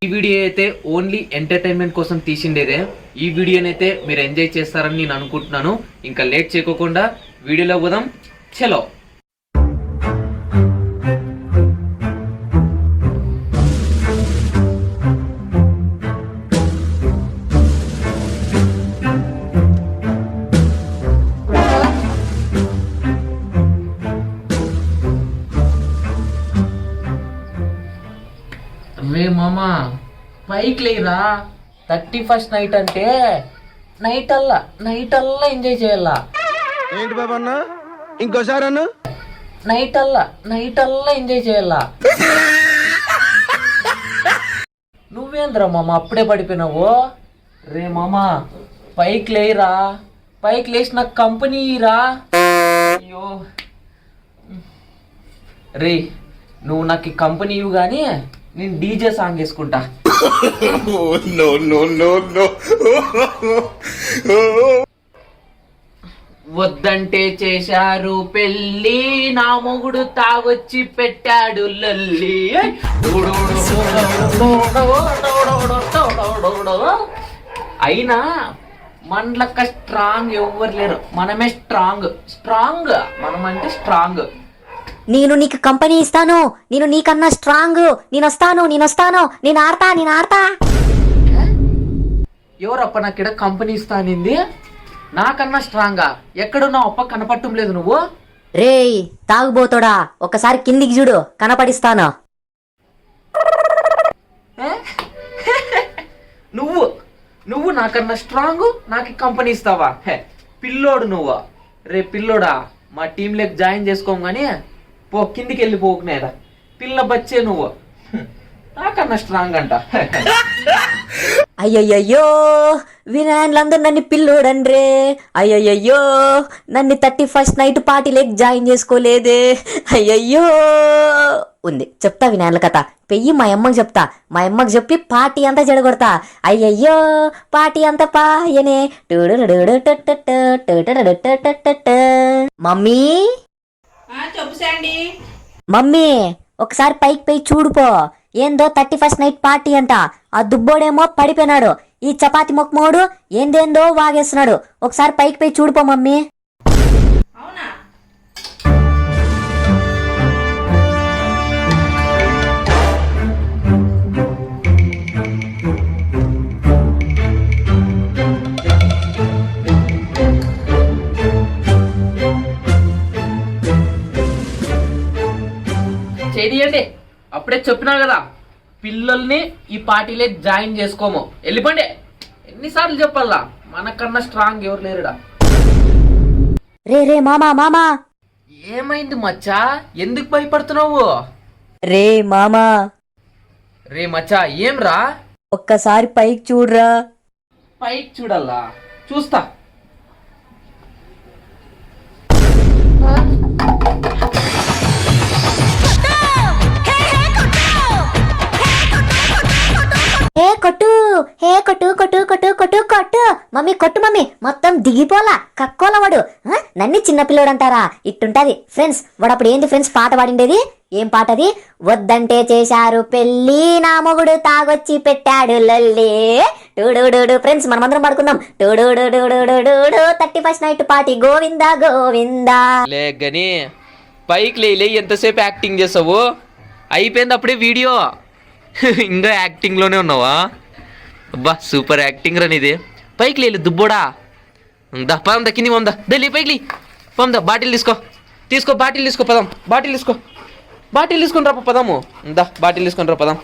ఈ వీడియో అయితే only entertainment కోసం తీసిండేదే. ఈ వీడియోనైతే మీరు ఎంజాయ్ చేస్తారని నేను అనుకుంటున్నాను. ఇంకా లేట్ చేయకోకుండా వీడియోలో పోదాం. చలో. రే మామా పైకి లేరా, 31st నైట్ అంటే నైట్ అల్లా ఎంజాయ్ చేయాలా. ఏంటి బాబా అన్న ఇంకోసారి అన్న నైట్ అల్లా ఎంజాయ్ చేయాలా. నువ్వేంద్రా మామ అప్పుడే పడిపోయినావు. రే మామా పైకి లేరా, పైకి లేచి నాకు కంపెనీ రా. అయ్యో రే నువ్వు నాకు కంపెనీ ఇవ్వు కానీ నేను డీజే సాంగ్ వేసుకుంటా. వద్దంటే చేశారు పెళ్ళి, నా మొగుడు తాగొచ్చి పెట్టాడు లల్లి. అయినా మనలక్క స్ట్రాంగ్ ఎవ్వరు లేరు, మనమే స్ట్రాంగ్ మనమంటే స్ట్రాంగ్. నేను నీకు కంపెనీ ఇస్తాను, నేను నీకన్నా స్ట్రాంగ్, నేను వస్తాను నేను ఆడతా. ఎవరప్ప నాకిడ కంపెనీ ఇస్తానింది? నాకన్నా స్ట్రాంగా? ఎక్కడున్నావు అప్ప, కనపడటం లేదు నువ్వు. రేయ్ తాగుబోతోడా, ఒకసారి కిందికి చూడు, కనపడిస్తాను. నువ్వు నాకన్నా స్ట్రాంగ్, నాకు కంపెనీ ఇస్తావా? పిల్లోడు నువ్వు. రే పిల్లోడా, మా టీంలోకి జాయిన్ చేసుకోము గానీ పో, కిందికి వెళ్ళిపోకునేదా. పిల్ల బచ్చే నువ్వు, నాకన్నా స్ట్రాంగ్ అంట. అయ్యయ్యో వినాయన్లందరూ నన్ను పిల్లోడన్రే. అయ్యయ్యో నన్ను 31st నైట్ పార్టీలోకి జాయిన్ చేసుకోలేదే. అయ్యయ్యో ఉంది, చెప్తా వినాయన్ల కథ. పెయ్యి మా అమ్మకి చెప్తా, మా అమ్మకి చెప్పి పార్టీ అంతా చెడగొడతా. అయ్యయ్యో పార్టీ అంతా పాయనే. మమ్మీ మమ్మీ ఒకసారి పైకి పోయి చూడుపో, ఏందో 31st నైట్ పార్టీ అంట. ఆ దుబ్బోడేమో పడిపోయినాడు, ఈ చపాతి మొక్కమోడు ఏందేందో వాగేస్తున్నాడు. ఒకసారి పైకి పోయి చూడుపో మమ్మీ. చేయండి, అప్పుడే చెప్పినా కదా పిల్లల్ని ఈ పార్టీలో జాయిన్ చేసుకోము. వెళ్ళిపోండి. ఎన్నిసార్లు చెప్పాలా, మనకన్నా స్ట్రాంగ్ ఎవరు లేరుడా. రే మామా ఏమైంది మచ్చా, ఎందుకు భయపడుతున్నావు? రే మామా రే మచ్చా ఏం రా? ఒక్కసారి పైకి చూడరా. పైకి చూడాలా? చూస్తా. హే కొట్టు మమ్మీ, కొట్టు మమ్మీ, మొత్తం దిగిపోలా కక్కోలవాడు. నన్ను చిన్నపిల్లోడంటారా? ఇట్టుంటది ఫ్రెండ్స్. వాడప్పుడు ఏంది ఫ్రెండ్స్ పాట పాడిండేది? ఏం పాట అది? వద్దంటే చేశారు పెళ్ళి, నా మొగుడు తాగొచ్చి పెట్టాడు లల్లి. టూడు ఫ్రెండ్స్ మనమందరం పడుకుందాం. 31st night party Govinda. లేగని పైకి లేలే, ఎంతసేపు యాక్టింగ్ చేసావు? అయిపోయింది అప్పుడే వీడియో. ఇంకా యాక్టింగ్లోనే ఉన్నావా? అబ్బా సూపర్ యాక్టింగ్ రా నీది. పైకి లేలు దుబ్బోడా. దా పదం దా, కింది పందా, ఢిల్లీ పైకి పందా. బాటిల్ తీసుకో పదం. బాటిల్ తీసుకొని రా పదము. దా బాటిల్ తీసుకొని రా పదం.